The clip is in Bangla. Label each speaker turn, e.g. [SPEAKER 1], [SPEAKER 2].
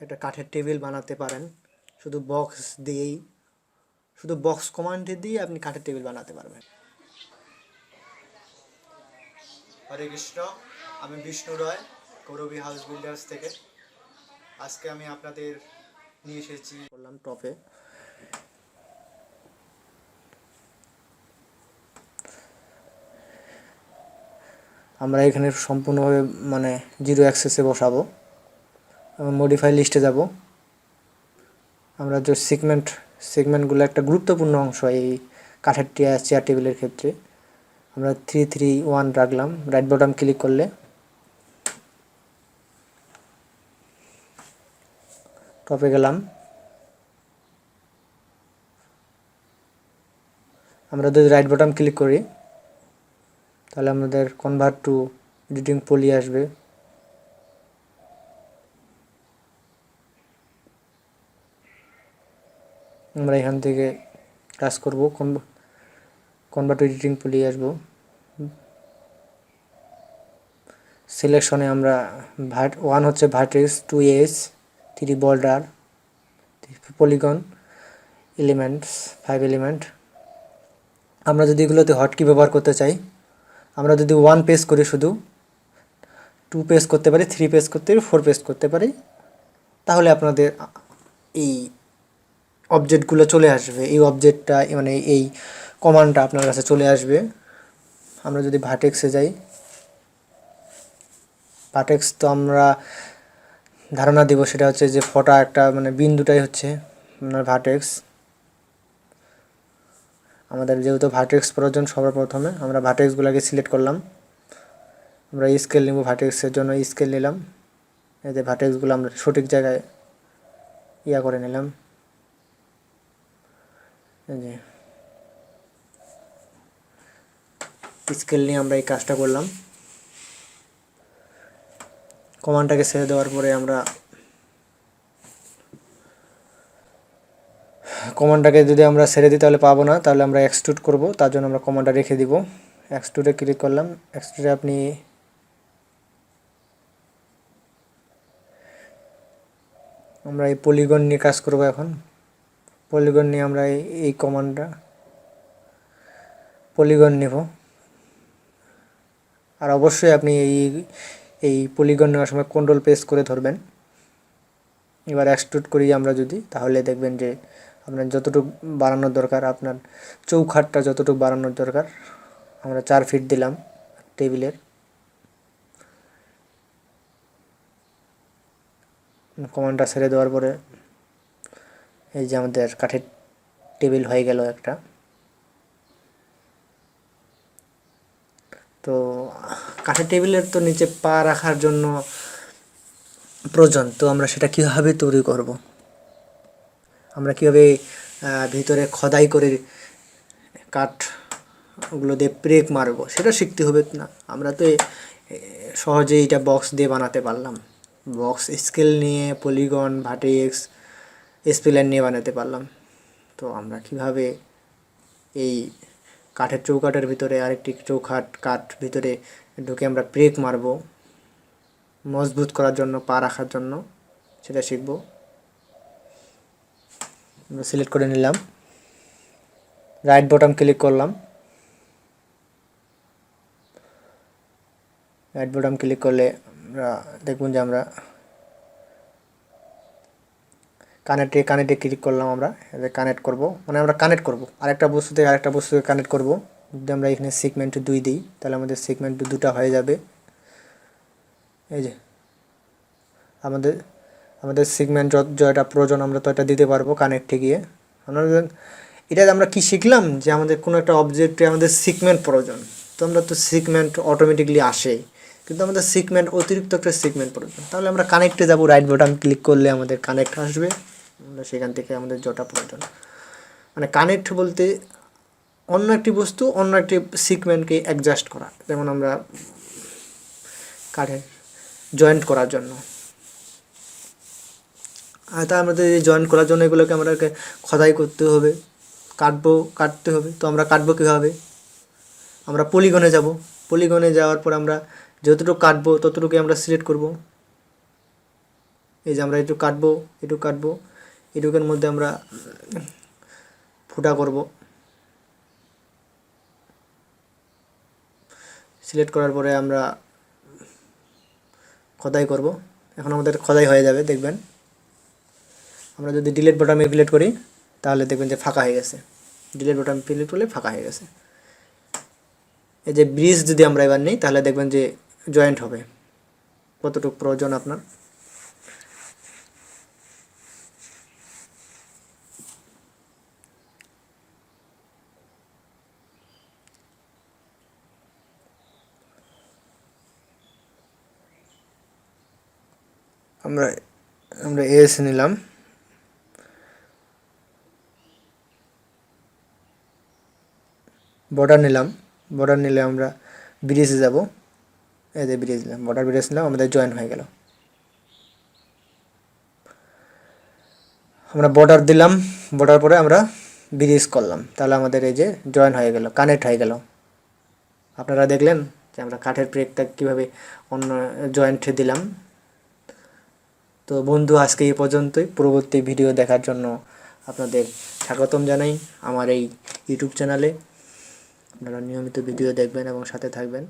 [SPEAKER 1] একটা কাঠের টেবিল বানাতে পারেন শুধু বক্স দিয়েই, শুধু বক্স কমান্ড দিয়ে আপনি কাঠের টেবিল বানাতে পারবেন। হরে কৃষ্ণ, আমি বিষ্ণু রয় গৌরবী হাউস বিল্ডার্স থেকে। আজকে আমি আপনাদের নিয়ে এসেছি বললাম টপে। আমরা এখানে সম্পূর্ণভাবে মানে জিরো অ্যাক্সেসে বসাবো। মডিফাই লিস্টে যাব। আমরা যে সেগমেন্টগুলো একটা গুরুত্বপূর্ণ অংশ এই কাঠের চেয়ার টেবিলের ক্ষেত্রে। আমরা 331 রাখলাম। রাইট বাটন ক্লিক করলে টপে গেলাম। আমরা যদি রাইট বাটন ক্লিক করি তাহলে আমাদের কনভার্ট টু এডিটিং পলি আসবে। আমরা এখান থেকে কাজ করব, কনভার্ট টু এডিটিং পলি আসবো। সিলেকশনে আমরা 1 হচ্ছে vertex, 2 edge, 3 border, polygon, elements 5 element. আমরা যদি এগুলোতে হটকি ব্যবহার করতে চাই, আমরা যদি 1 পেজ করি, শুধু 2 পেজ করতে পারি, 3 পেজ করতে পারি, 4 পেজ করতে পারি, তাহলে আপনাদের এই অবজেক্টগুলো চলে আসবে। এই অবজেক্টটা মানে এই কমান্ডটা আপনার কাছে চলে আসবে। আমরা যদি ভার্টেক্সে যাই, ভার্টেক্স তো আমরা ধারণা দিব সেটা হচ্ছে যে ফটা একটা মানে বিন্দুটাই হচ্ছে আপনার ভার্টেক্স। আমাদের যেহেতু ভার্টেক্স প্রয়োজন, সবার প্রথমে আমরা ভার্টেক্সগুলোকে সিলেক্ট করলাম। আমরা স্কেল নিব, ভার্টেক্সের জন্য স্কেল নিলাম। এই যে ভার্টেক্সগুলো আমরা সঠিক জায়গায় করে নিলাম। এই যে স্কেল নিয়ে আমরা এই কাজটা করলাম। কমান্ডটাকে ছেড়ে দেওয়ার পরে আমরা কমান্ডটাকে যদি আমরা ছেড়ে দিই তাহলে পাবো না, তাহলে আমরা এক্সট্রুড করব। তার জন্য আমরা কমান্ডটা রেখে দিব। এক্সট্রুডে ক্লিক করলাম। এক্সট্রুডে আপনি আমরা এই পলিগন নিয়ে কাজ করব এখন। পলিগন নিয়ে আমরা এই কমান্ডটা পলিগন নেব। আর অবশ্যই আপনি এই পলিগন নেওয়ার সময় কন্ট্রোল প্রেস করে ধরবেন। এবার এক্সট্রুড করি আমরা যদি, তাহলে দেখবেন যে আপনার যতটুকু বাড়ানোর দরকার, আপনার চৌখাটটা যতটুকু বাড়ানোর দরকার, আমরা 4 ফিট দিলাম টেবিলের। কমান্ডটা ছেড়ে দেওয়ার পরে এই যে আমাদের কাঠের টেবিল হয়ে গেল একটা। তো কাঠের টেবিলের তো নিচে পা রাখার জন্য প্রয়োজন, তো আমরা সেটা কীভাবে তৈরি করব, আমরা কীভাবে ভিতরে খোদাই করে কাঠগুলো দিয়ে ব্রেক মারব, সেটা শিখতে হবে না। আমরা তো সহজেই এটা বক্স দিয়ে বানাতে পারলাম। বক্স স্কেল নিয়ে, পলিগন, ভার্টেক্স, স্প্লাইন নিয়ে বানাতে পারলাম। তো আমরা কিভাবে এই কাঠের চৌকাঠের ভিতরে আরেকটি কাঠ ভিতরে ঢুকে আমরা ব্রেক মারব মজবুত করার জন্য, পা রাখার জন্য, সেটা শিখব। আমরা সিলেক্ট করে নিলাম, রাইট বাটন ক্লিক করলাম। রাইট বাটন ক্লিক করলে আমরা দেখুন যে আমরা কানেক্টে ক্লিক করলাম। আমরা কানেক্ট করব, মানে আমরা কানেক্ট করব আরেকটা বস্তু থেকে আরেকটা বস্তুকে কানেক্ট করব। যদি আমরা এখানে সেগমেন্ট 2 দিই, তাহলে আমাদের সেগমেন্ট 2টা হয়ে যাবে। এই যে আমাদের সেগমেন্ট যেটা প্রয়োজন আমরা তো এটা দিতে পারবো কানেক্টে গিয়ে। এটা আমরা কি শিখলাম যে আমাদের কোনো একটা অবজেক্টে আমাদের সেগমেন্ট প্রয়োজন, তো আমরা তো সেগমেন্ট অটোমেটিকলি আসে, কিন্তু আমাদের সেগমেন্ট অতিরিক্ত একটা সেগমেন্ট প্রয়োজন। তাহলে আমরা কানেক্টে যাব, রাইট বাটন ক্লিক করলে আমাদের কানেক্ট আসবে। আমরা সেখান থেকে আমাদের যেটা প্রয়োজন, মানে কানেক্ট বলতে অন্য একটি বস্তু অন্য একটি সেগমেন্টকে অ্যাডজাস্ট করা। যেমন আমরা কাঠের জয়েন্ট করার জন্য, আর তা আমাদের এই জয়েন্ট করার জন্য এগুলোকে আমাদেরকে খোদাই করতে হবে, কাটতে হবে। তো আমরা কাটবো কীভাবে? আমরা পলিগনে যাব। পলিগনে যাওয়ার পর আমরা যতটুকু কাটবো ততটুকুই আমরা সিলেক্ট করব। এই যে আমরা একটু কাটবো, এটুকের মধ্যে আমরা ফুটা করব। সিলেক্ট করার পরে আমরা খোদাই করব। এখন আমাদের খোদাই হয়ে যাবে, দেখবেন। আমরা যদি ডিলিট বাটনে ক্লিক করি তাহলে দেখবেন যে ফাঁকা হয়ে গেছে। ডিলিট বাটন ক্লিক করলে ফাঁকা হয়ে গেছে। এই যে ব্রিজ যদি আমরা এবার নিই তাহলে দেখবেন যে জয়েন্ট হবে। কতটুকু প্রয়োজন আপনার। আমরা এস নিলাম, বর্ডার নিলাম। বর্ডার নিলে আমরা ব্রিজে যাব। এই যে ব্রিজ নিলাম, বর্ডার ব্রিজ নিলাম, আমাদের জয়েন হয়ে গেল। আমরা বর্ডার দিলাম, বর্ডার পরে আমরা ব্রিজ করলাম, তাহলে আমাদের এই যে জয়েন হয়ে গেল, কানেক্ট হয়ে গেল। আপনারা দেখলেন যে আমরা কাঠের ব্রেকটা কীভাবে অন্য জয়েন্টে দিলাম। তো বন্ধু, আজকে এই পর্যন্তই। পরবর্তী ভিডিও দেখার জন্য আপনাদের স্বাগতম জানাই আমার এই ইউটিউব চ্যানেলে। আপনারা নিয়মিত ভিডিও দেখবেন এবং সাথে থাকবেন।